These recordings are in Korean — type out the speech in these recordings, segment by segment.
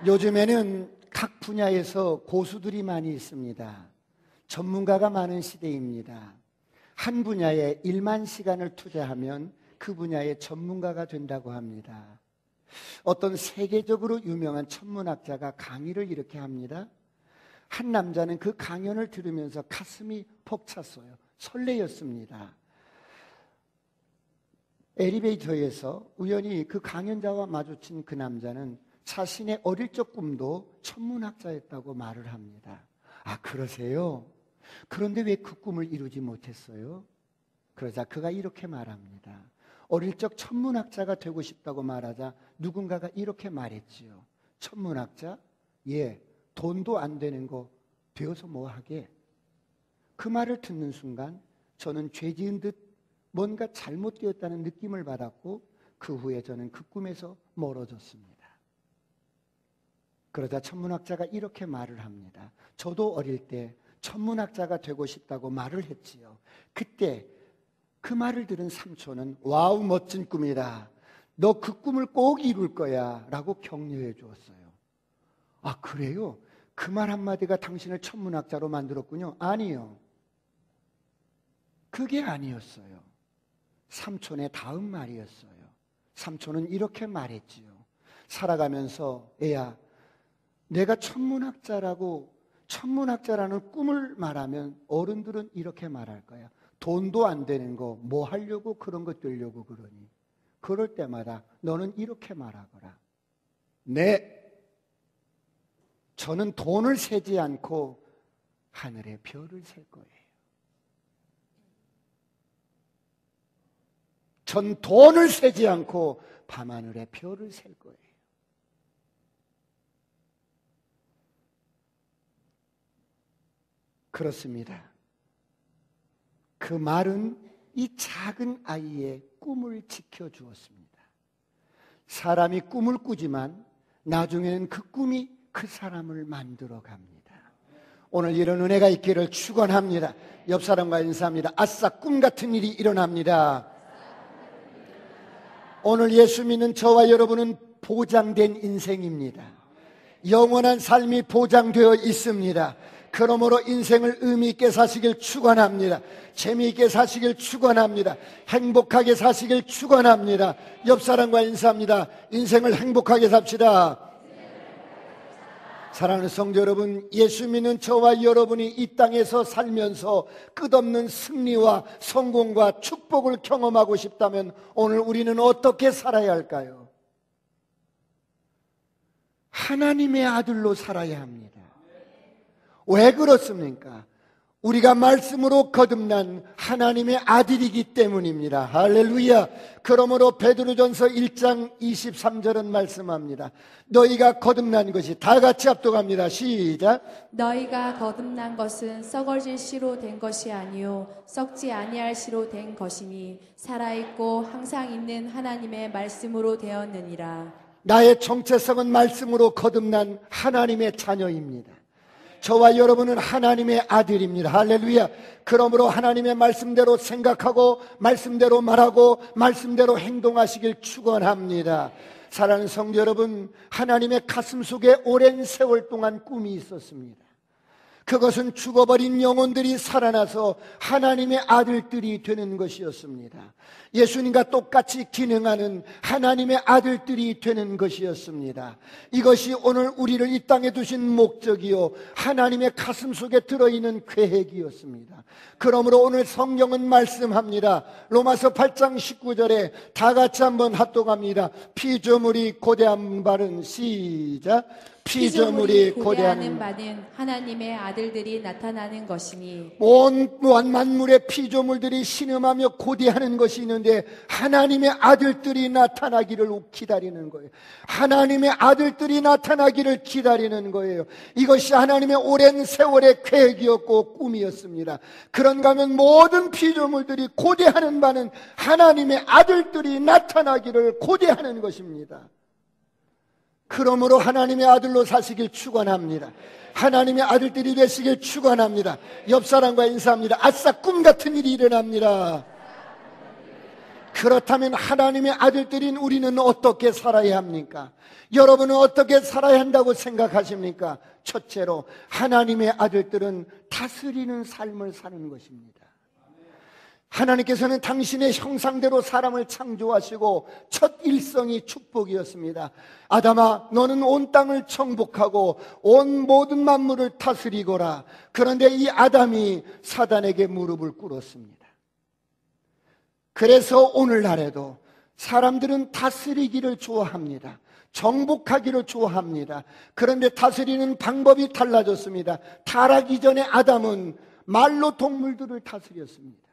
요즘에는 각 분야에서 고수들이 많이 있습니다. 전문가가 많은 시대입니다. 한 분야에 1만 시간을 투자하면 그 분야의 전문가가 된다고 합니다. 어떤 세계적으로 유명한 천문학자가 강의를 이렇게 합니다. 한 남자는 그 강연을 들으면서 가슴이 벅찼어요. 설레었습니다. 엘리베이터에서 우연히 그 강연자와 마주친 그 남자는 자신의 어릴 적 꿈도 천문학자였다고 말을 합니다. 아, 그러세요? 그런데 왜 그 꿈을 이루지 못했어요? 그러자 그가 이렇게 말합니다. 어릴 적 천문학자가 되고 싶다고 말하자 누군가가 이렇게 말했지요. 천문학자? 예, 돈도 안 되는 거 되어서 뭐 하게? 그 말을 듣는 순간 저는 죄 지은 듯 뭔가 잘못되었다는 느낌을 받았고 그 후에 저는 그 꿈에서 멀어졌습니다. 그러자 천문학자가 이렇게 말을 합니다. 저도 어릴 때 천문학자가 되고 싶다고 말을 했지요. 그때 그 말을 들은 삼촌은 와우, 멋진 꿈이다. 너 그 꿈을 꼭 이룰 거야 라고 격려해 주었어요. 아, 그래요? 그 말 한마디가 당신을 천문학자로 만들었군요. 아니요. 그게 아니었어요. 삼촌의 다음 말이었어요. 삼촌은 이렇게 말했지요. 살아가면서 애야, 내가 천문학자라는 꿈을 말하면 어른들은 이렇게 말할 거야. 돈도 안 되는 거 뭐 하려고 그런 거 되려고 그러니. 그럴 때마다 너는 이렇게 말하거라. 네, 저는 돈을 세지 않고 하늘의 별을 셀 거예요. 전 돈을 세지 않고 밤하늘의 별을 셀 거예요. 그렇습니다. 그 말은 이 작은 아이의 꿈을 지켜주었습니다. 사람이 꿈을 꾸지만 나중에는 그 꿈이 그 사람을 만들어 갑니다. 오늘 이런 은혜가 있기를 축원합니다. 옆 사람과 인사합니다. 아싸, 꿈 같은 일이 일어납니다. 오늘 예수 믿는 저와 여러분은 보장된 인생입니다. 영원한 삶이 보장되어 있습니다. 그러므로 인생을 의미 있게 사시길 축원합니다. 재미있게 사시길 축원합니다. 행복하게 사시길 축원합니다. 옆 사람과 인사합니다. 인생을 행복하게 삽시다. 사랑하는 성도 여러분, 예수 믿는 저와 여러분이 이 땅에서 살면서 끝없는 승리와 성공과 축복을 경험하고 싶다면 오늘 우리는 어떻게 살아야 할까요? 하나님의 아들로 살아야 합니다. 왜 그렇습니까? 우리가 말씀으로 거듭난 하나님의 아들이기 때문입니다. 할렐루야. 그러므로 베드로전서 1장 23절은 말씀합니다. 너희가 거듭난 것이, 다 같이 합독합니다. 시작. 너희가 거듭난 것은 썩어질 씨로 된 것이 아니요 썩지 아니할 씨로 된 것이니 살아있고 항상 있는 하나님의 말씀으로 되었느니라. 나의 정체성은 말씀으로 거듭난 하나님의 자녀입니다. 저와 여러분은 하나님의 아들입니다. 할렐루야. 그러므로 하나님의 말씀대로 생각하고 말씀대로 말하고 말씀대로 행동하시길 축원합니다. 사랑하는 성도 여러분, 하나님의 가슴 속에 오랜 세월 동안 꿈이 있었습니다. 그것은 죽어버린 영혼들이 살아나서 하나님의 아들들이 되는 것이었습니다. 예수님과 똑같이 기능하는 하나님의 아들들이 되는 것이었습니다. 이것이 오늘 우리를 이 땅에 두신 목적이요 하나님의 가슴 속에 들어있는 계획이었습니다. 그러므로 오늘 성경은 말씀합니다. 로마서 8장 19절에 다 같이 한번 합독합니다. 피조물이 고대한 바는 시작. 피조물이 고대하는 바는 하나님의 아들들이 나타나는 것이니 온 만물의 피조물들이 신음하며 고대하는 것이 있는데 하나님의 아들들이 나타나기를 기다리는 거예요. 하나님의 아들들이 나타나기를 기다리는 거예요. 이것이 하나님의 오랜 세월의 계획이었고 꿈이었습니다. 그런가 하면 모든 피조물들이 고대하는 바는 하나님의 아들들이 나타나기를 고대하는 것입니다. 그러므로 하나님의 아들로 사시길 축원합니다. 하나님의 아들들이 되시길 축원합니다. 옆 사람과 인사합니다. 아싸, 꿈 같은 일이 일어납니다. 그렇다면 하나님의 아들들인 우리는 어떻게 살아야 합니까? 여러분은 어떻게 살아야 한다고 생각하십니까? 첫째로 하나님의 아들들은 다스리는 삶을 사는 것입니다. 하나님께서는 당신의 형상대로 사람을 창조하시고 첫 일성이 축복이었습니다. 아담아, 너는 온 땅을 정복하고 온 모든 만물을 다스리거라. 그런데 이 아담이 사단에게 무릎을 꿇었습니다. 그래서 오늘날에도 사람들은 다스리기를 좋아합니다. 정복하기를 좋아합니다. 그런데 다스리는 방법이 달라졌습니다. 타락 이전에 아담은 말로 동물들을 다스렸습니다.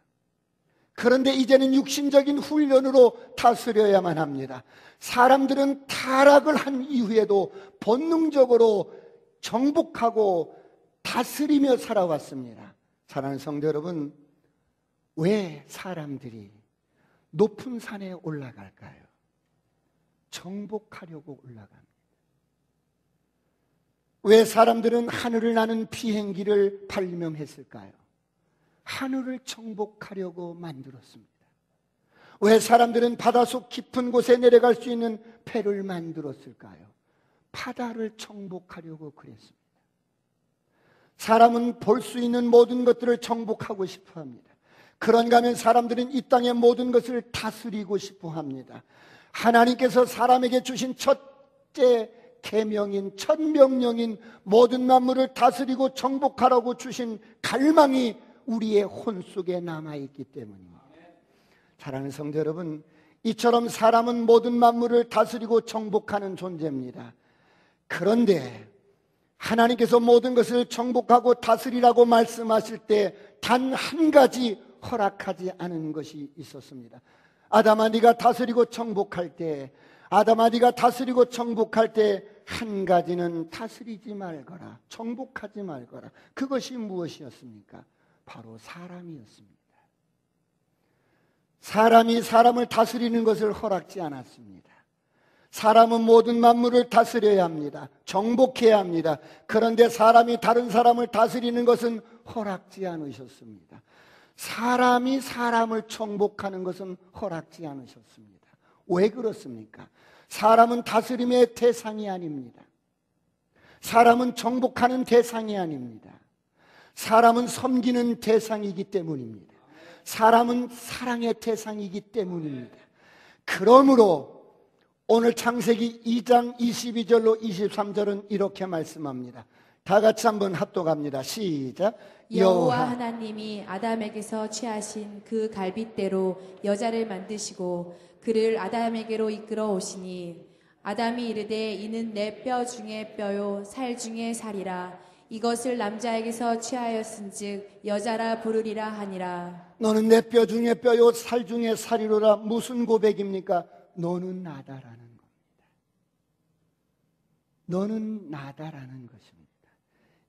그런데 이제는 육신적인 훈련으로 다스려야만 합니다. 사람들은 타락을 한 이후에도 본능적으로 정복하고 다스리며 살아왔습니다. 사랑하는 성도 여러분, 왜 사람들이 높은 산에 올라갈까요? 정복하려고 올라갑니다. 왜 사람들은 하늘을 나는 비행기를 발명했을까요? 하늘을 정복하려고 만들었습니다. 왜 사람들은 바닷속 깊은 곳에 내려갈 수 있는 배를 만들었을까요? 바다를 정복하려고 그랬습니다. 사람은 볼 수 있는 모든 것들을 정복하고 싶어 합니다. 그런가 하면 사람들은 이 땅의 모든 것을 다스리고 싶어 합니다. 하나님께서 사람에게 주신 첫째 계명인, 첫 명령인 모든 만물을 다스리고 정복하라고 주신 갈망이 우리의 혼 속에 남아있기 때문입니다. 사랑하는 성도 여러분, 이처럼 사람은 모든 만물을 다스리고 정복하는 존재입니다. 그런데 하나님께서 모든 것을 정복하고 다스리라고 말씀하실 때 단 한 가지 허락하지 않은 것이 있었습니다. 아담아, 네가 다스리고 정복할 때, 아담아, 네가 다스리고 정복할 때 한 가지는 다스리지 말거라, 정복하지 말거라. 그것이 무엇이었습니까? 바로 사람이었습니다. 사람이 사람을 다스리는 것을 허락지 않았습니다. 사람은 모든 만물을 다스려야 합니다. 정복해야 합니다. 그런데 사람이 다른 사람을 다스리는 것은 허락지 않으셨습니다. 사람이 사람을 정복하는 것은 허락지 않으셨습니다. 왜 그렇습니까? 사람은 다스림의 대상이 아닙니다. 사람은 정복하는 대상이 아닙니다. 사람은 섬기는 대상이기 때문입니다. 사람은 사랑의 대상이기 때문입니다. 그러므로 오늘 창세기 2장 22절로 23절은 이렇게 말씀합니다. 다 같이 한번 합독합니다. 시작. 여호와 하나님이 아담에게서 취하신 그 갈빗대로 여자를 만드시고 그를 아담에게로 이끌어 오시니 아담이 이르되 이는 내 뼈 중에 뼈요 살 중에 살이라. 이것을 남자에게서 취하였은즉 여자라 부르리라 하니라. 너는 내 뼈 중에 뼈요 살 중에 살이로라. 무슨 고백입니까? 너는 나다라는 겁니다. 너는 나다라는 것입니다.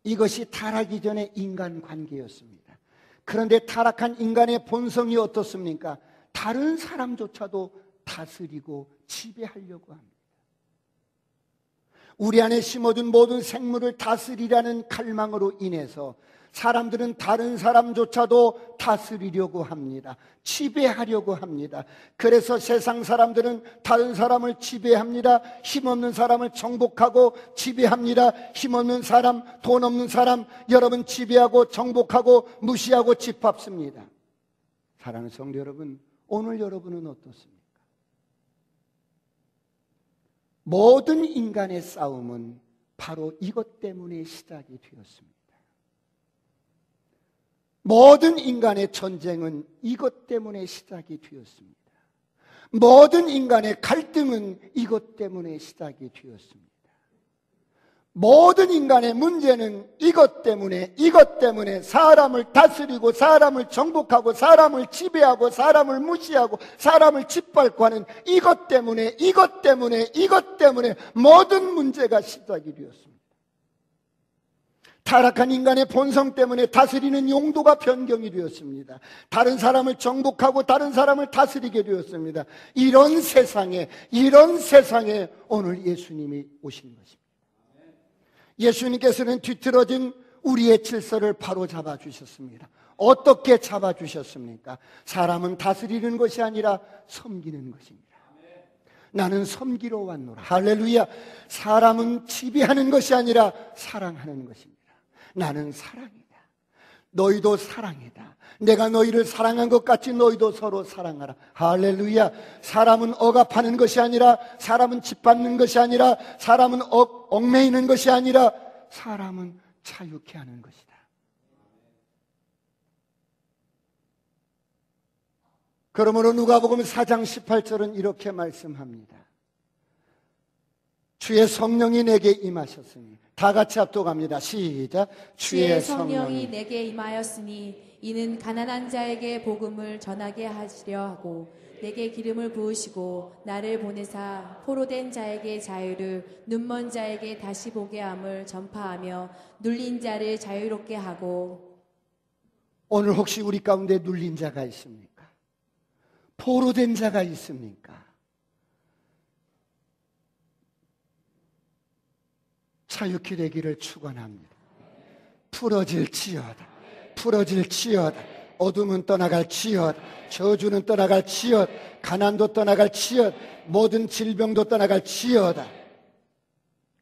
이것이 타락 이전의 인간관계였습니다. 그런데 타락한 인간의 본성이 어떻습니까? 다른 사람조차도 다스리고 지배하려고 합니다. 우리 안에 심어둔 모든 생물을 다스리라는 갈망으로 인해서 사람들은 다른 사람조차도 다스리려고 합니다. 지배하려고 합니다. 그래서 세상 사람들은 다른 사람을 지배합니다. 힘없는 사람을 정복하고 지배합니다. 힘없는 사람, 돈 없는 사람, 여러분 지배하고 정복하고 무시하고 짓밟습니다. 사랑하는 성도 여러분, 오늘 여러분은 어떻습니까? 모든 인간의 싸움은 바로 이것 때문에 시작이 되었습니다. 모든 인간의 전쟁은 이것 때문에 시작이 되었습니다. 모든 인간의 갈등은 이것 때문에 시작이 되었습니다. 모든 인간의 문제는 이것 때문에 사람을 다스리고 사람을 정복하고 사람을 지배하고 사람을 무시하고 사람을 짓밟고 하는 이것 때문에 모든 문제가 시작이 되었습니다. 타락한 인간의 본성 때문에 다스리는 용도가 변경이 되었습니다. 다른 사람을 정복하고 다른 사람을 다스리게 되었습니다. 이런 세상에 오늘 예수님이 오신 것입니다. 예수님께서는 뒤틀어진 우리의 질서를 바로잡아 주셨습니다. 어떻게 잡아주셨습니까? 사람은 다스리는 것이 아니라 섬기는 것입니다. 나는 섬기러 왔노라. 할렐루야. 사람은 지배하는 것이 아니라 사랑하는 것입니다. 나는 사랑이다. 너희도 사랑이다. 내가 너희를 사랑한 것 같이 너희도 서로 사랑하라. 할렐루야. 사람은 억압하는 것이 아니라, 사람은 짓밟는 것이 아니라, 사람은 얽매이는 것이 아니라, 사람은 자유케 하는 것이다. 그러므로 누가복음 4장 18절은 이렇게 말씀합니다. 주의 성령이 내게 임하셨으니. 다 같이 합독합니다. 시작. 주의 성령이 내게 임하였으니 이는 가난한 자에게 복음을 전하게 하시려 하고 내게 기름을 부으시고 나를 보내사 포로된 자에게 자유를, 눈먼 자에게 다시 보게 함을 전파하며 눌린 자를 자유롭게 하고. 오늘 혹시 우리 가운데 눌린 자가 있습니까? 포로된 자가 있습니까? 자유케 되기를 축원합니다. 풀어질지어다. 풀어질지어다. 어둠은 떠나갈지어다. 저주는 떠나갈지어다. 가난도 떠나갈지어다. 모든 질병도 떠나갈지어다.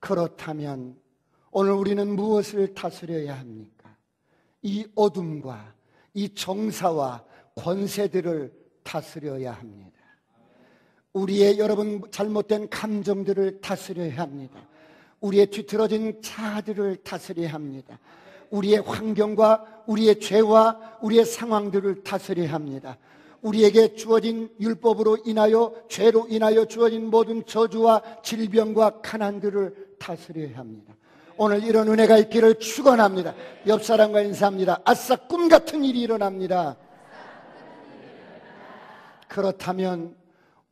그렇다면 오늘 우리는 무엇을 다스려야 합니까? 이 어둠과 이 정사와 권세들을 다스려야 합니다. 우리의 여러분 잘못된 감정들을 다스려야 합니다. 우리의 뒤틀어진 자아들을 다스려야 합니다. 우리의 환경과 우리의 죄와 우리의 상황들을 다스려야 합니다. 우리에게 주어진 율법으로 인하여, 죄로 인하여 주어진 모든 저주와 질병과 가난들을 다스려야 합니다. 오늘 이런 은혜가 있기를 축원합니다. 옆 사람과 인사합니다. 아싸, 꿈 같은 일이 일어납니다. 그렇다면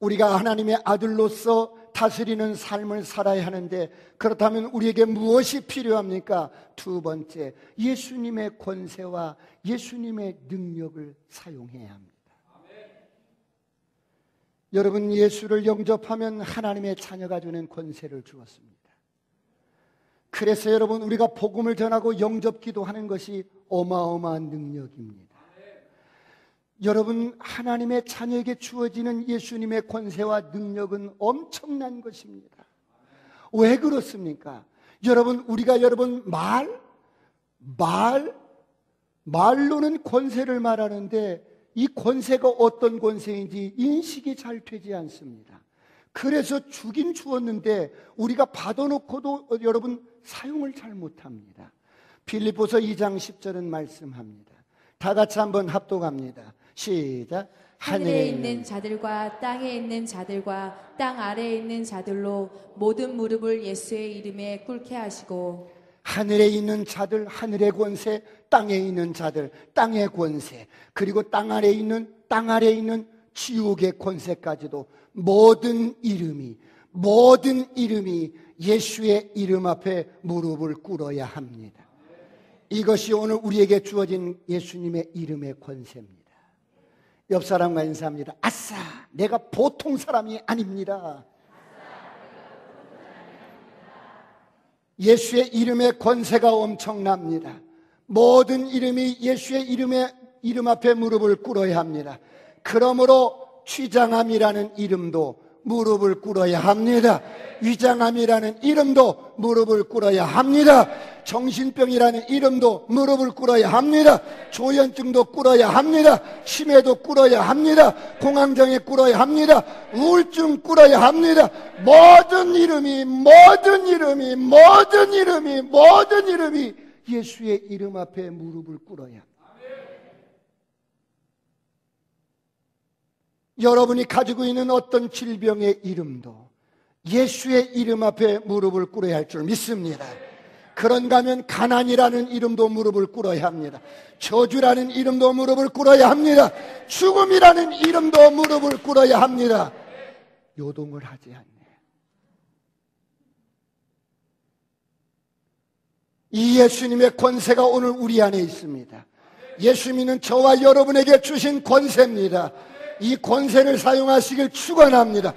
우리가 하나님의 아들로서 다스리는 삶을 살아야 하는데, 그렇다면 우리에게 무엇이 필요합니까? 두 번째, 예수님의 권세와 예수님의 능력을 사용해야 합니다. 여러분, 예수를 영접하면 하나님의 자녀가 주는 권세를 주었습니다. 그래서 여러분, 우리가 복음을 전하고 영접 기도하는 것이 어마어마한 능력입니다. 여러분, 하나님의 자녀에게 주어지는 예수님의 권세와 능력은 엄청난 것입니다. 왜 그렇습니까? 여러분, 우리가 말로는 권세를 말하는데 이 권세가 어떤 권세인지 인식이 잘 되지 않습니다. 그래서 주긴 주었는데 우리가 받아놓고도 여러분 사용을 잘 못합니다. 빌립보서 2장 10절은 말씀합니다. 다 같이 한번 합독합니다. 시작. 하늘에 있는 자들과 땅에 있는 자들과 땅 아래에 있는 자들로 모든 무릎을 예수의 이름에 꿇게 하시고. 하늘에 있는 자들, 하늘의 권세, 땅에 있는 자들, 땅의 권세, 그리고 땅 아래에 있는 지옥의 권세까지도 모든 이름이 예수의 이름 앞에 무릎을 꿇어야 합니다. 이것이 오늘 우리에게 주어진 예수님의 이름의 권세입니다. 옆 사람과 인사합니다. 아싸, 내가 보통 사람이 아닙니다. 예수의 이름의 권세가 엄청납니다. 모든 이름이 예수의 이름 앞에 무릎을 꿇어야 합니다. 그러므로 취장함이라는 이름도 무릎을 꿇어야 합니다. 위장함이라는 이름도 무릎을 꿇어야 합니다. 정신병이라는 이름도 무릎을 꿇어야 합니다. 조현증도 꿇어야 합니다. 치매도 꿇어야 합니다. 공황장애 꿇어야 합니다. 우울증 꿇어야 합니다. 모든 이름이 예수의 이름 앞에 무릎을 꿇어야 합니다. 여러분이 가지고 있는 어떤 질병의 이름도 예수의 이름 앞에 무릎을 꿇어야 할 줄 믿습니다. 그런가 하면 가난이라는 이름도 무릎을 꿇어야 합니다. 저주라는 이름도 무릎을 꿇어야 합니다. 죽음이라는 이름도 무릎을 꿇어야 합니다. 요동을 하지 않네. 이 예수님의 권세가 오늘 우리 안에 있습니다. 예수님은 저와 여러분에게 주신 권세입니다. 이 권세를 사용하시길 축원합니다.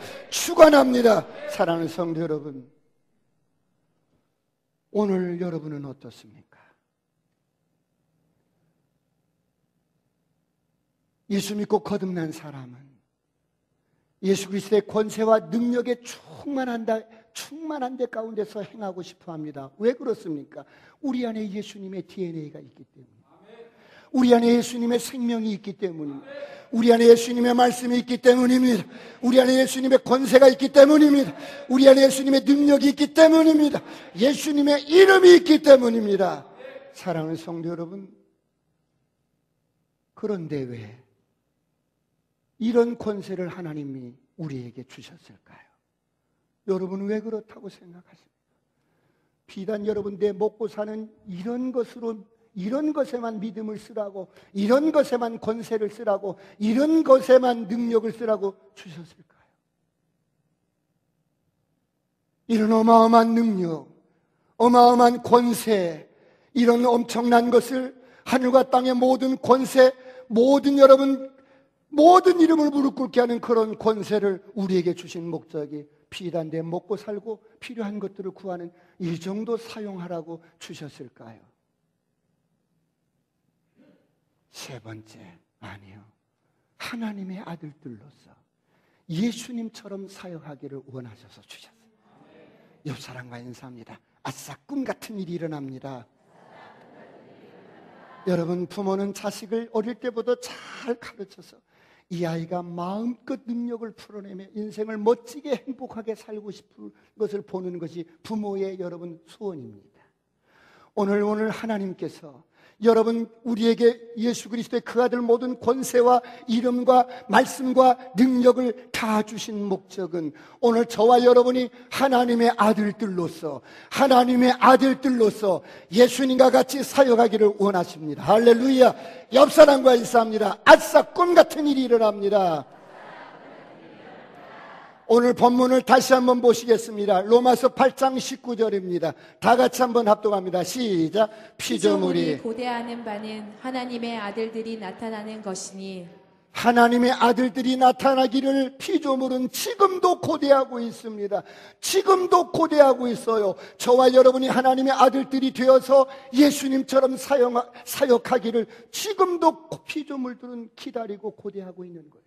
사랑하는 성도 여러분, 오늘 여러분은 어떻습니까? 예수 믿고 거듭난 사람은 예수 그리스도의 권세와 능력에 충만한 데 가운데서 행하고 싶어 합니다. 왜 그렇습니까? 우리 안에 예수님의 DNA가 있기 때문에, 우리 안에 예수님의 생명이 있기 때문입니다. 우리 안에 예수님의 말씀이 있기 때문입니다. 우리 안에 예수님의 권세가 있기 때문입니다. 우리 안에 예수님의 능력이 있기 때문입니다. 예수님의 이름이 있기 때문입니다. 사랑하는 성도 여러분, 그런데 왜 이런 권세를 하나님이 우리에게 주셨을까요? 여러분 왜 그렇다고 생각하십니까? 비단 여러분 내 먹고 사는 이런 것에만 믿음을 쓰라고, 이런 것에만 권세를 쓰라고, 이런 것에만 능력을 쓰라고 주셨을까요? 이런 어마어마한 능력, 어마어마한 권세, 이런 엄청난 것을, 하늘과 땅의 모든 권세, 모든 이름을 무릎 꿇게 하는 그런 권세를 우리에게 주신 목적이 비단 내 먹고 살고 필요한 것들을 구하는 이 정도 사용하라고 주셨을까요? 세 번째, 아니요. 하나님의 아들들로서 예수님처럼 사역하기를 원하셔서 주셨어요. 옆 사람과 인사합니다. 아싸, 꿈 같은 일이 일어납니다. 여러분, 부모는 자식을 어릴 때부터 잘 가르쳐서 이 아이가 마음껏 능력을 풀어내며 인생을 멋지게 행복하게 살고 싶은 것을 보는 것이 부모의 여러분 소원입니다. 오늘 하나님께서 여러분 우리에게 예수 그리스도의 그 아들 모든 권세와 이름과 말씀과 능력을 다 주신 목적은 오늘 저와 여러분이 하나님의 아들들로서 예수님과 같이 사역하기를 원하십니다. 할렐루야. 옆 사람과 인사합니다. 아싸, 꿈 같은 일이 일어납니다. 오늘 본문을 다시 한번 보시겠습니다. 로마서 8장 19절입니다. 다 같이 한번 합독합니다. 시작. 피조물이 고대하는 바는 하나님의 아들들이 나타나는 것이니, 하나님의 아들들이 나타나기를 피조물은 지금도 고대하고 있습니다. 지금도 고대하고 있어요. 저와 여러분이 하나님의 아들들이 되어서 예수님처럼 사역하기를 지금도 피조물들은 기다리고 고대하고 있는 거예요.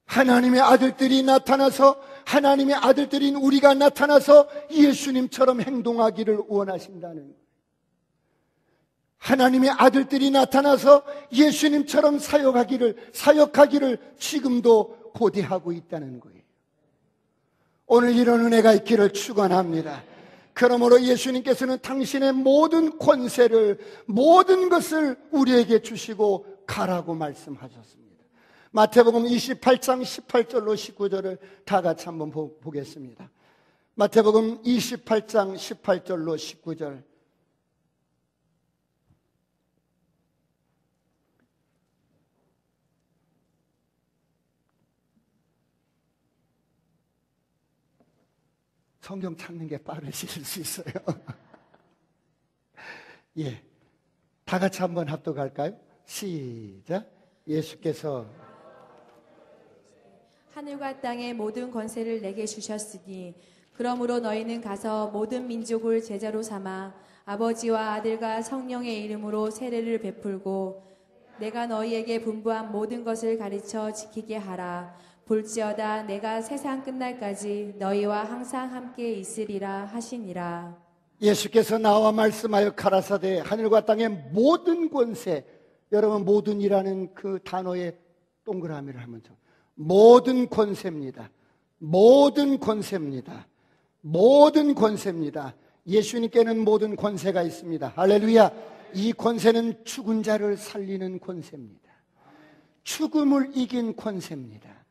하나님의 아들들이 나타나서, 하나님의 아들들인 우리가 나타나서 예수님처럼 행동하기를 원하신다는 거예요. 하나님의 아들들이 나타나서 예수님처럼 사역하기를 지금도 고대하고 있다는 거예요. 오늘 이런 은혜가 있기를 축원합니다. 그러므로 예수님께서는 당신의 모든 권세를, 모든 것을 우리에게 주시고 가라고 말씀하셨습니다. 마태복음 28장 18절로 19절을 다 같이 한번 보겠습니다. 마태복음 28장 18절로 19절. 성경 찾는 게 빠르실 수 있어요. 예, 다 같이 한번 합독할까요? 시작. 예수께서 하늘과 땅의 모든 권세를 내게 주셨으니 그러므로 너희는 가서 모든 민족을 제자로 삼아 아버지와 아들과 성령의 이름으로 세례를 베풀고 내가 너희에게 분부한 모든 것을 가르쳐 지키게 하라. 볼지어다 내가 세상 끝날까지 너희와 항상 함께 있으리라 하시니라. 예수께서 나와 말씀하여 가라사대 하늘과 땅의 모든 권세, 여러분 모든이라는 그 단어의 동그라미를 한번 쳐. 모든 권세입니다. 모든 권세입니다. 모든 권세입니다. 예수님께는 모든 권세가 있습니다. 할렐루야. 이 권세는 죽은 자를 살리는 권세입니다. 죽음을 이긴 권세입니다.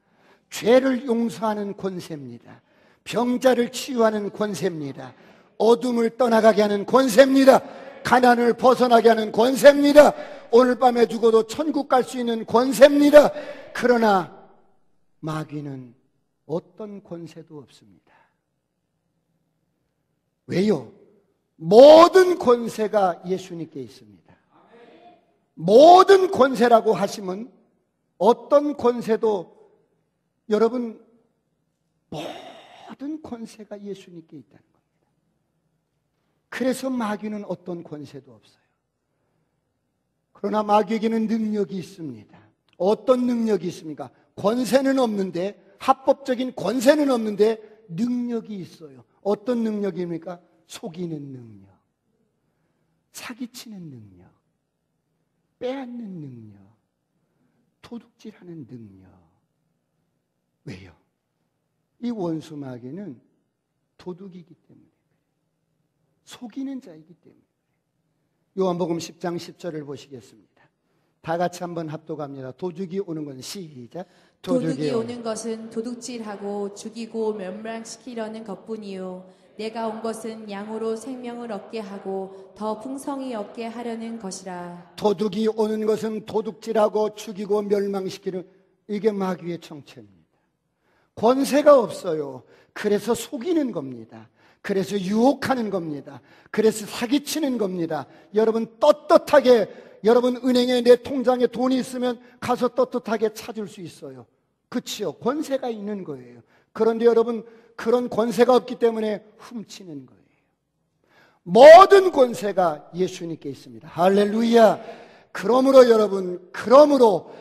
죄를 용서하는 권세입니다. 병자를 치유하는 권세입니다. 어둠을 떠나가게 하는 권세입니다. 가난을 벗어나게 하는 권세입니다. 오늘 밤에 죽어도 천국 갈 수 있는 권세입니다. 그러나 마귀는 어떤 권세도 없습니다. 왜요? 모든 권세가 예수님께 있습니다. 모든 권세라고 하시면 어떤 권세도, 여러분, 모든 권세가 예수님께 있다는 겁니다. 그래서 마귀는 어떤 권세도 없어요. 그러나 마귀에게는 능력이 있습니다. 어떤 능력이 있습니까? 권세는 없는데, 합법적인 권세는 없는데 능력이 있어요. 어떤 능력입니까? 속이는 능력, 사기치는 능력, 빼앗는 능력, 도둑질하는 능력. 왜요? 이 원수 마귀는 도둑이기 때문에, 속이는 자이기 때문에. 요한복음 10장 10절을 보시겠습니다. 다 같이 한번 합독합니다. 도둑이 오는 것은, 시작. 도둑이 오는 것은 도둑질하고 죽이고 멸망시키려는 것뿐이요 내가 온 것은 양으로 생명을 얻게 하고 더 풍성히 얻게 하려는 것이라. 도둑이 오는 것은 도둑질하고 죽이고 멸망시키는, 이게 마귀의 정체입니다. 권세가 없어요. 그래서 속이는 겁니다. 그래서 유혹하는 겁니다. 그래서 사기치는 겁니다. 여러분 떳떳하게, 여러분 은행에 내 통장에 돈이 있으면 가서 떳떳하게 찾을 수 있어요. 그렇죠? 권세가 있는 거예요. 그런데 여러분 그런 권세가 없기 때문에 훔치는 거예요. 모든 권세가 예수님께 있습니다. 할렐루야. 그러므로 여러분, 그러므로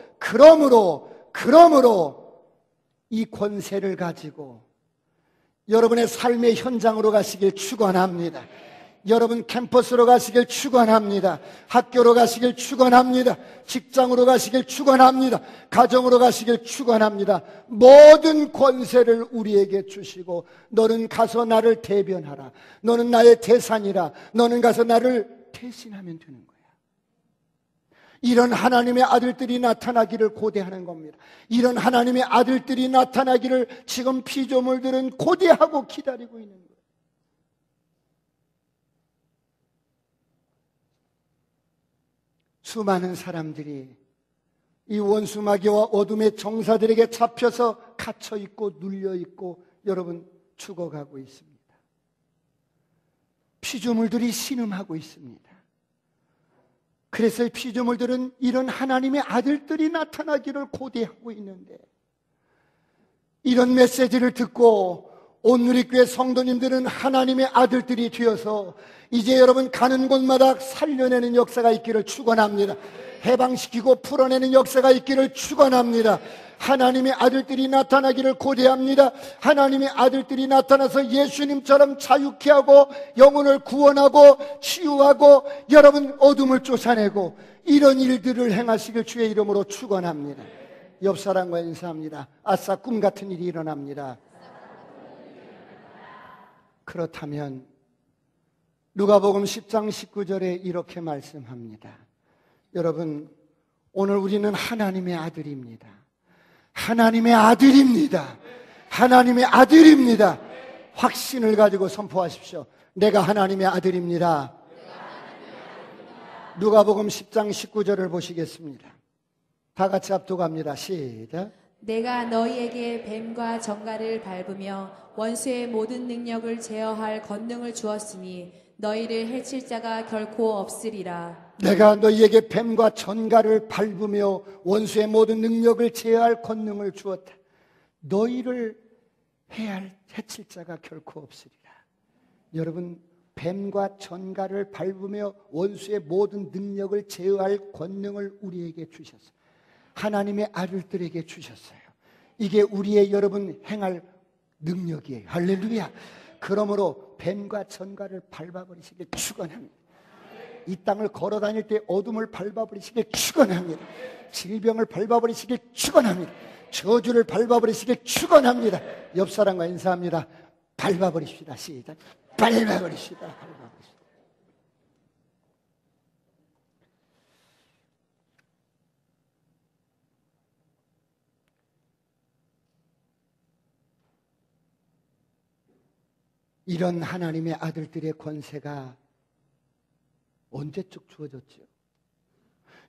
이 권세를 가지고 여러분의 삶의 현장으로 가시길 축원합니다. 여러분 캠퍼스로 가시길 축원합니다. 학교로 가시길 축원합니다. 직장으로 가시길 축원합니다. 가정으로 가시길 축원합니다. 모든 권세를 우리에게 주시고, 너는 가서 나를 대변하라. 너는 나의 대산이라. 너는 가서 나를 대신하면 되는 거야. 이런 하나님의 아들들이 나타나기를 고대하는 겁니다. 이런 하나님의 아들들이 나타나기를 지금 피조물들은 고대하고 기다리고 있는 거예요. 수많은 사람들이 이 원수 마귀와 어둠의 정사들에게 잡혀서 갇혀 있고 눌려 있고 여러분 죽어가고 있습니다. 피조물들이 신음하고 있습니다. 그래서 피조물들은 이런 하나님의 아들들이 나타나기를 고대하고 있는데, 이런 메시지를 듣고 온누리교회 성도님들은 하나님의 아들들이 되어서 이제 여러분 가는 곳마다 살려내는 역사가 있기를 축원합니다. 해방시키고 풀어내는 역사가 있기를 축원합니다. 하나님의 아들들이 나타나기를 고대합니다. 하나님의 아들들이 나타나서 예수님처럼 자유케 하고 영혼을 구원하고 치유하고 여러분 어둠을 쫓아내고 이런 일들을 행하시길 주의 이름으로 축원합니다. 옆 사람과 인사합니다. 아싸, 꿈 같은 일이 일어납니다. 그렇다면 누가복음 10장 19절에 이렇게 말씀합니다. 여러분, 오늘 우리는 하나님의 아들입니다. 하나님의 아들입니다. 하나님의 아들입니다. 확신을 가지고 선포하십시오. 내가 하나님의 아들입니다. 누가복음 10장 19절을 보시겠습니다. 다 같이 합독합니다. 시작. 내가 너희에게 뱀과 정갈을 밟으며 원수의 모든 능력을 제어할 권능을 주었으니 너희를 해칠 자가 결코 없으리라. 내가 너희에게 뱀과 전갈을 밟으며 원수의 모든 능력을 제어할 권능을 주었다. 너희를 해칠 자가 결코 없으리라. 여러분, 뱀과 전갈을 밟으며 원수의 모든 능력을 제어할 권능을 우리에게 주셨어요. 하나님의 아들들에게 주셨어요. 이게 우리의 여러분 행할 능력이에요. 할렐루야. 그러므로 뱀과 전갈을 밟아버리시길 축원합니다. 이 땅을 걸어다닐 때 어둠을 밟아버리시길 축원합니다. 질병을 밟아버리시길 축원합니다. 저주를 밟아버리시길 축원합니다. 옆 사람과 인사합니다. 밟아버리십시다. 시작. 밟아버리십시다. 밟아버리십시다. 이런 하나님의 아들들의 권세가 언제적 주어졌지요?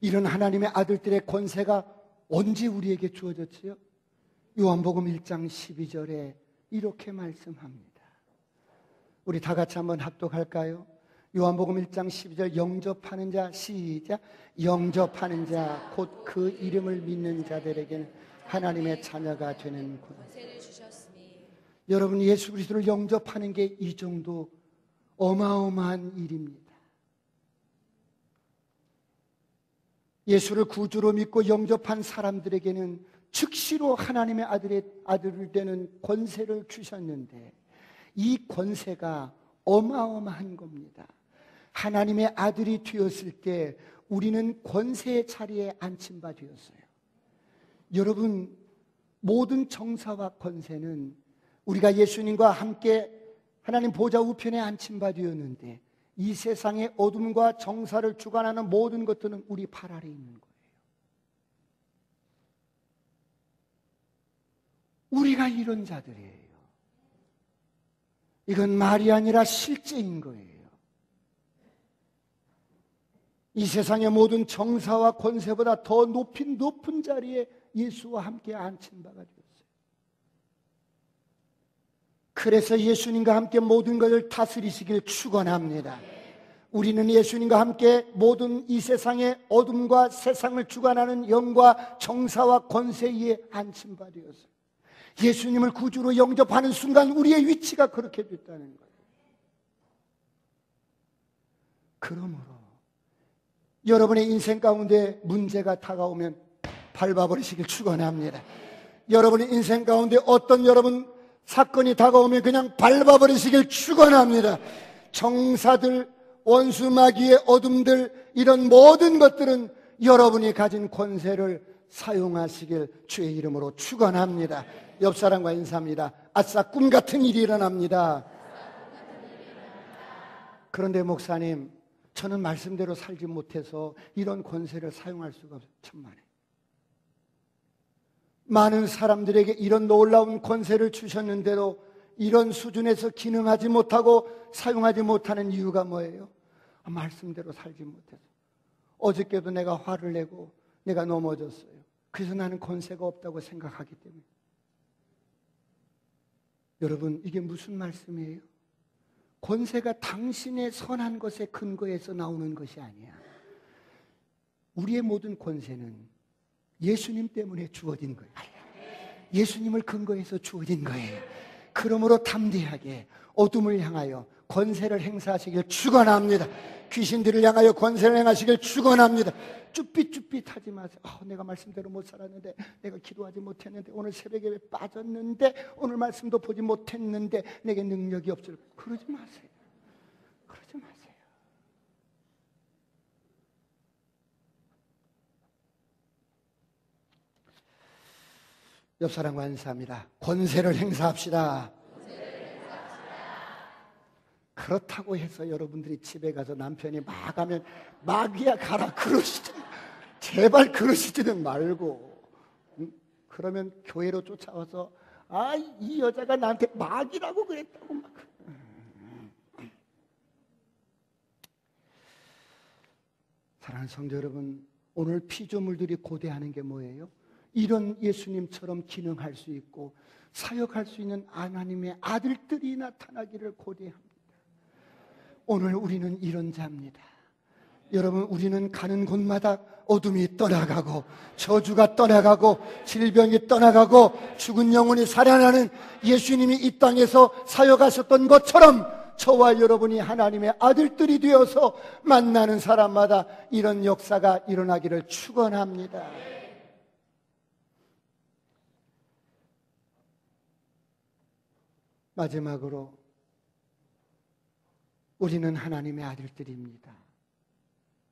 이런 하나님의 아들들의 권세가 언제 우리에게 주어졌지요? 요한복음 1장 12절에 이렇게 말씀합니다. 우리 다 같이 한번 합독할까요? 요한복음 1장 12절 영접하는 자, 시작. 영접하는 자 곧 그 이름을 믿는 자들에게는 하나님의 자녀가 되는 권세를 주셨으니. 여러분, 예수 그리스도를 영접하는 게 이 정도 어마어마한 일입니다. 예수를 구주로 믿고 영접한 사람들에게는 즉시로 하나님의 아들을 되는 권세를 주셨는데 이 권세가 어마어마한 겁니다. 하나님의 아들이 되었을 때 우리는 권세의 자리에 앉힌 바 되었어요. 여러분, 모든 정사와 권세는 우리가 예수님과 함께 하나님 보좌 우편에 앉힌 바 되었는데 이 세상의 어둠과 정사를 주관하는 모든 것들은 우리 발 아래에 있는 거예요. 우리가 이런 자들이에요. 이건 말이 아니라 실제인 거예요. 이 세상의 모든 정사와 권세보다 더 높은 자리에 예수와 함께 앉힌 바가 되었어요. 그래서 예수님과 함께 모든 것을 다스리시길 축원합니다. 우리는 예수님과 함께 모든 이 세상의 어둠과 세상을 주관하는 영과 정사와 권세에 앉힌 바 되었어요. 예수님을 구주로 영접하는 순간 우리의 위치가 그렇게 됐다는 거예요. 그러므로 여러분의 인생 가운데 문제가 다가오면 밟아버리시길 축원합니다. 여러분의 인생 가운데 어떤 여러분 사건이 다가오면 그냥 밟아버리시길 축원합니다. 정사들, 원수 마귀의 어둠들, 이런 모든 것들은 여러분이 가진 권세를 사용하시길 주의 이름으로 축원합니다. 옆 사람과 인사합니다. 아싸, 꿈 같은 일이 일어납니다. 그런데 목사님, 저는 말씀대로 살지 못해서 이런 권세를 사용할 수가 없어요. 천만에. 많은 사람들에게 이런 놀라운 권세를 주셨는데도 이런 수준에서 기능하지 못하고 사용하지 못하는 이유가 뭐예요? 말씀대로 살지 못해서. 어저께도 내가 화를 내고 내가 넘어졌어요. 그래서 나는 권세가 없다고 생각하기 때문에. 여러분, 이게 무슨 말씀이에요? 권세가 당신의 선한 것에 근거해서 나오는 것이 아니야. 우리의 모든 권세는 예수님 때문에 주어진 거예요. 예수님을 근거해서 주어진 거예요. 그러므로 담대하게 어둠을 향하여 권세를 행사하시길 축원합니다. 귀신들을 향하여 권세를 행하시길 축원합니다. 쭈삣쭈삣하지 마세요. 내가 말씀대로 못 살았는데, 내가 기도하지 못했는데, 오늘 새벽에 왜 빠졌는데, 오늘 말씀도 보지 못했는데 내게 능력이 없을. 그러지 마세요. 그러지 마세요. 옆 사람과 인사합니다. 권세를 행사합시다. 그렇다고 해서 여러분들이 집에 가서 남편이 막 하면 마귀야 가라 그러시지, 제발 그러시지는 말고. 그러면 교회로 쫓아와서 이 여자가 나한테 마귀라고 그랬다고 막. 사랑하는 성도 여러분, 오늘 피조물들이 고대하는 게 뭐예요? 이런 예수님처럼 기능할 수 있고 사역할 수 있는 하나님의 아들들이 나타나기를 고대합니다. 오늘 우리는 이런 자입니다. 여러분, 우리는 가는 곳마다 어둠이 떠나가고 저주가 떠나가고 질병이 떠나가고 죽은 영혼이 살아나는 예수님이 이 땅에서 사역하셨던 것처럼 저와 여러분이 하나님의 아들들이 되어서 만나는 사람마다 이런 역사가 일어나기를 축원합니다. 마지막으로 우리는 하나님의 아들들입니다.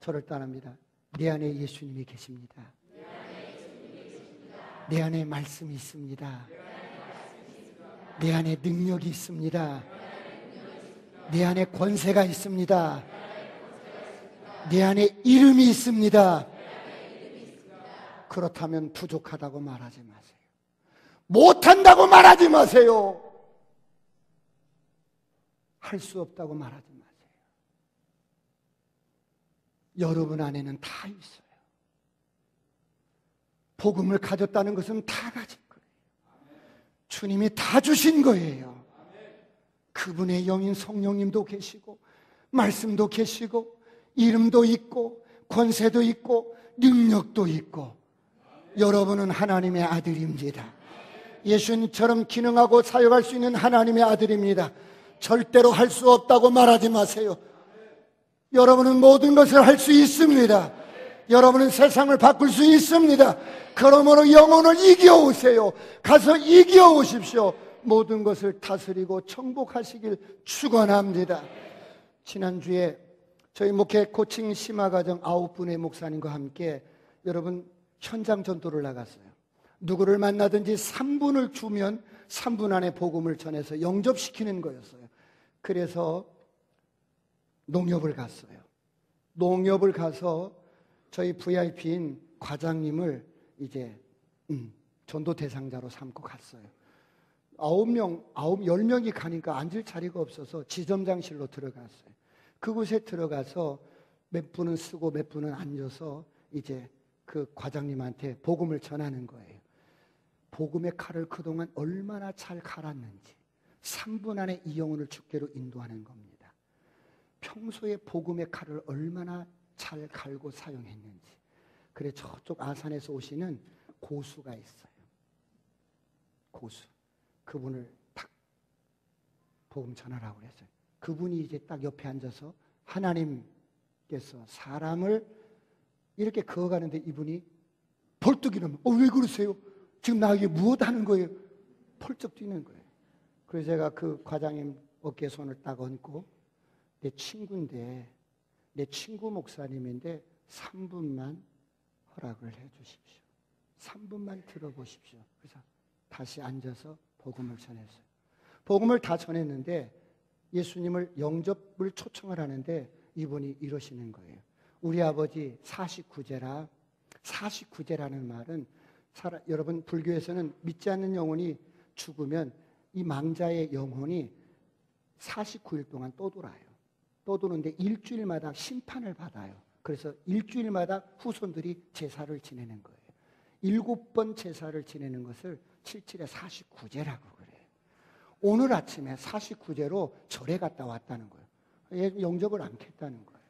저를 따릅니다. 내 안에 예수님이 계십니다. 내 안에 말씀이 있습니다. 내 안에 능력이 있습니다. 내 안에 권세가 있습니다. 내 안에 이름이 있습니다. 그렇다면 부족하다고 말하지 마세요. 못한다고 말하지 마세요. 할 수 없다고 말하지 마세요. 여러분 안에는 다 있어요. 복음을 가졌다는 것은 다 가진 거예요. 주님이 다 주신 거예요. 그분의 영인 성령님도 계시고 말씀도 계시고 이름도 있고 권세도 있고 능력도 있고 여러분은 하나님의 아들입니다. 예수님처럼 기능하고 사역할 수 있는 하나님의 아들입니다. 절대로 할 수 없다고 말하지 마세요. 여러분은 모든 것을 할 수 있습니다. 여러분은 세상을 바꿀 수 있습니다. 그러므로 영혼을 이겨오세요. 가서 이겨오십시오. 모든 것을 다스리고 정복하시길 축원합니다. 지난주에 저희 목회 코칭 심화과정 9분의 목사님과 함께 여러분 현장 전도를 나갔어요. 누구를 만나든지 3분을 주면 3분 안에 복음을 전해서 영접시키는 거였어요. 그래서 농협을 갔어요. 농협을 가서 저희 VIP인 과장님을 이제 전도 대상자로 삼고 갔어요. 10명이 가니까 앉을 자리가 없어서 지점장실로 들어갔어요. 그곳에 들어가서 몇 분은 쓰고 몇 분은 앉아서 이제 그 과장님한테 복음을 전하는 거예요. 복음의 칼을 그동안 얼마나 잘 갈았는지 3분 안에 이 영혼을 주께로 인도하는 겁니다. 평소에 복음의 칼을 얼마나 잘 갈고 사용했는지. 그래 저쪽 아산에서 오시는 고수가 있어요. 고수. 그분을 딱 복음 전하라고 그랬어요. 그분이 이제 딱 옆에 앉아서 하나님께서 사람을 이렇게 그어가는데 이분이 벌떡 일어나면 왜 그러세요? 지금 나에게 무엇 하는 거예요? 펄쩍 뛰는 거예요. 그래서 제가 그 과장님 어깨에 손을 딱 얹고 내 친구인데 내 친구 목사님인데 3분만 허락을 해 주십시오. 3분만 들어보십시오. 그래서 다시 앉아서 복음을 전했어요. 복음을 다 전했는데 예수님을 영접을 초청을 하는데 이분이 이러시는 거예요. 우리 아버지 49제라. 49제라는 말은 여러분 불교에서는 믿지 않는 영혼이 죽으면 이 망자의 영혼이 49일 동안 떠돌아요. 떠도는데 일주일마다 심판을 받아요. 그래서 일주일마다 후손들이 제사를 지내는 거예요. 7번 제사를 지내는 것을 77에 49제라고 그래요. 오늘 아침에 49제로 절에 갔다 왔다는 거예요. 영접을 않겠다는 거예요.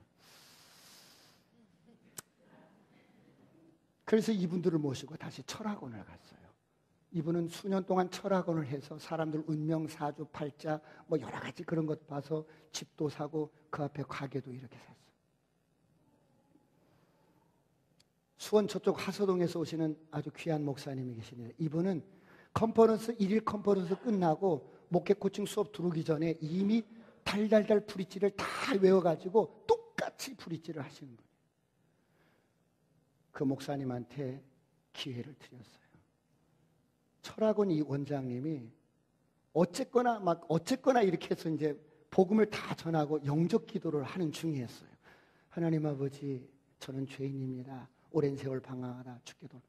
그래서 이분들을 모시고 다시 철학원을 갔어요. 이분은 수년 동안 철학원을 해서 사람들 운명, 사주, 팔자 뭐 여러 가지 그런 것 봐서 집도 사고 그 앞에 가게도 이렇게 샀어요. 수원 저쪽 하서동에서 오시는 아주 귀한 목사님이 계십니다. 이분은 컨퍼런스 1일 컨퍼런스 끝나고 목회 코칭 수업 들어오기 전에 이미 달달달 브릿지를 다 외워가지고 똑같이 브릿지를 하시는 분이에요. 그 목사님한테 기회를 드렸어요. 철학원 이 원장님이 어쨌거나 이렇게 해서 이제 복음을 다 전하고 영접 기도를 하는 중이었어요. 하나님 아버지, 저는 죄인입니다. 오랜 세월 방황하다 죽게도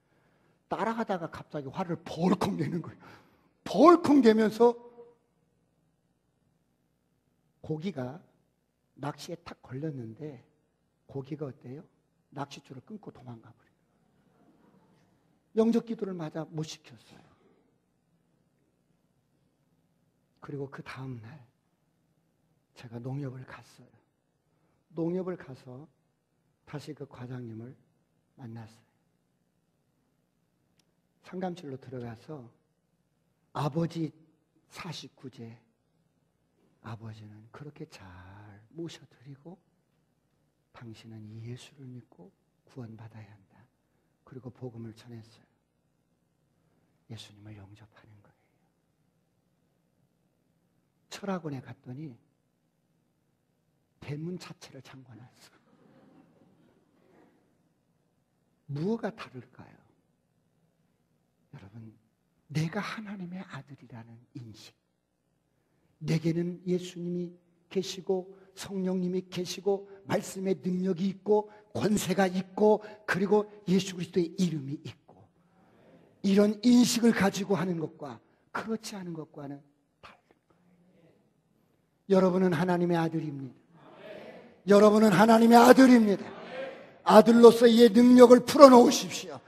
따라가다가 갑자기 화를 벌컥 내는 거예요. 벌컥 내면서 고기가 낚시에 탁 걸렸는데 고기가 어때요? 낚싯줄을 끊고 도망가 버려요. 영접 기도를 맞아 못 시켰어요. 그리고 그 다음 날 제가 농협을 갔어요. 농협을 가서 다시 그 과장님을 만났어요. 상담실로 들어가서 아버지 49제 아버지는 그렇게 잘 모셔드리고 당신은 이 예수를 믿고 구원받아야 한다. 그리고 복음을 전했어요. 예수님을 영접하는 거예요. 철학원에 갔더니 대문 자체를 잠궈놨어요. 무엇가 다를까요? 여러분, 내가 하나님의 아들이라는 인식. 내게는 예수님이 계시고 성령님이 계시고 말씀의 능력이 있고 권세가 있고 그리고 예수 그리스도의 이름이 있고 이런 인식을 가지고 하는 것과 그렇지 않은 것과는 다른 거예요. 여러분은 하나님의 아들입니다. 여러분은 하나님의 아들입니다. 아들로서 이의 능력을 풀어놓으십시오.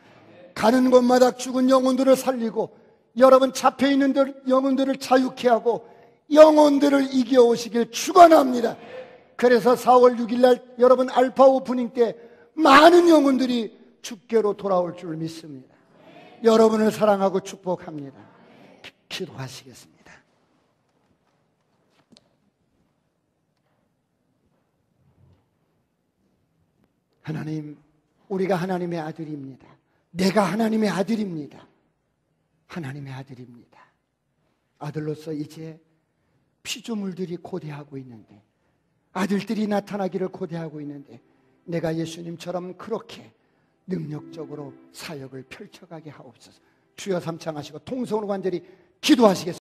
가는 곳마다 죽은 영혼들을 살리고 여러분 잡혀있는 영혼들을 자유케 하고 영혼들을 이겨오시길 축원합니다. 그래서 4월 6일 날 여러분 알파 오프닝 때 많은 영혼들이 주께로 돌아올 줄 믿습니다. 여러분을 사랑하고 축복합니다. 기도하시겠습니다. 하나님, 우리가 하나님의 아들입니다. 내가 하나님의 아들입니다. 하나님의 아들입니다. 아들로서 이제 피조물들이 고대하고 있는데, 아들들이 나타나기를 고대하고 있는데, 내가 예수님처럼 그렇게 능력적으로 사역을 펼쳐가게 하옵소서. 주여 삼창하시고 통성으로 간절히 기도하시겠습니다.